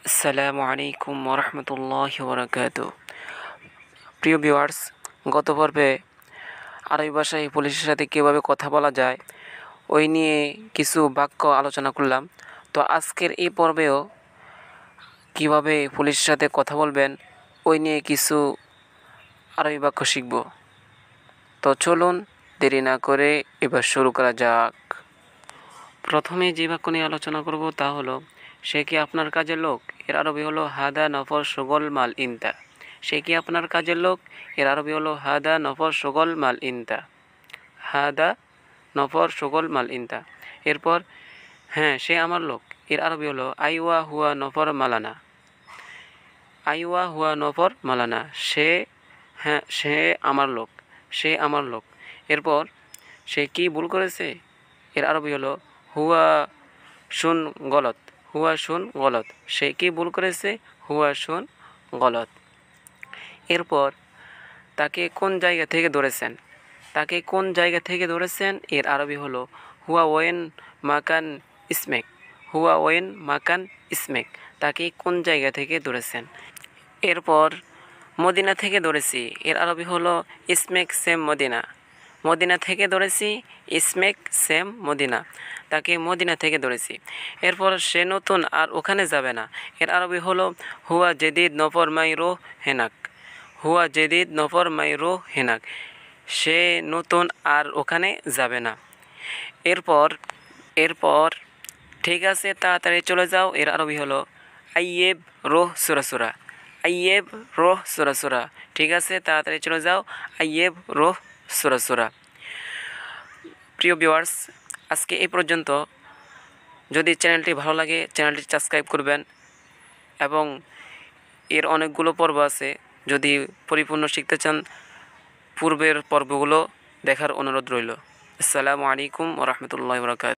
আসসালামু আলাইকুম ওরহমতুল্লাহি ওবরাকাতু। প্রিয় ভিউয়ার্স, গত পর্বে আরবি ভাষায় পুলিশের সাথে কীভাবে কথা বলা যায় ওই নিয়ে কিছু বাক্য আলোচনা করলাম। তো আজকের এই পর্বেও কীভাবে পুলিশের সাথে কথা বলবেন ওই নিয়ে কিছু আরবি বাক্য শিখব। তো চলুন দেরি না করে এবার শুরু করা যাক। প্রথমে যে বাক্য নিয়ে আলোচনা করব তা হলো, সে কি আপনার কাজের লোক? এর আরবি হলো হাদা নফর শগল মাল ইনতা। সে কি আপনার কাজের লোক? এর আরবি হলো হাদা নফর শগল মাল ইনতা। হাদা নফর শগল মাল ইনতা। এরপর হ্যাঁ সে আমার লোক, এর আরবি হলো আইওয়া হুয়া নফর মালানা। আইওয়া হুয়া নফর মালানা। হ্যাঁ সে আমার লোক, সে আমার লোক। এরপর সে কি ভুল করেছে? এর আরবি হলো হুয়া শুন গলত। হুয়া শুন গলত। সে কি ভুল করেছে? হুয়া শুন গলত। এরপর তাকে কোন জায়গা থেকে ধরেছেন? তাকে কোন জায়গা থেকে ধরেছেন? এর আরবি হলো হুয়া ওয়েন মাকান ইসমেক। হুয়া ওয়েন মাকান ইসমেক। তাকে কোন জায়গা থেকে ধরেছেন? এরপর মদিনা থেকে ধরেছি। এর আরবি হলো ইসমেক সেম মদিনা। মদিনা থেকে ধরেছি, ইসমেক সেম মদিনা। তাকে মদিনা থেকে ধরেছি। এরপর সে নতুন আর ওখানে যাবে না। এর আরবি হলো হুয়া জেদিদ নফর মাই রো হেনাক। হুয়া জেদিদ নফর মাই রো হেনাক। সে নতুন আর ওখানে যাবে না। এরপর ঠিক আছে তাড়াতাড়ি চলে যাও। এর আরবি হলো আইয়েব রোহ সুরাসুরা। আইয়েব রোহ সুরাসুরা। ঠিক আছে তাড়াতাড়ি চলে যাও। আইয়েব রোহ সুরাসুরা। প্রিয় ভিউয়ার্স, আজকে এই পর্যন্ত। যদি চ্যানেলটি ভালো লাগে চ্যানেলটি সাবস্ক্রাইব করবেন এবং এর অনেকগুলো পর্ব আছে। যদি পরিপূর্ণ শিখতে চান পূর্বের পর্বগুলো দেখার অনুরোধ রইল। আসসালামু আলাইকুম ওয়া রাহমাতুল্লাহি ওয়া বারাকাতুহু।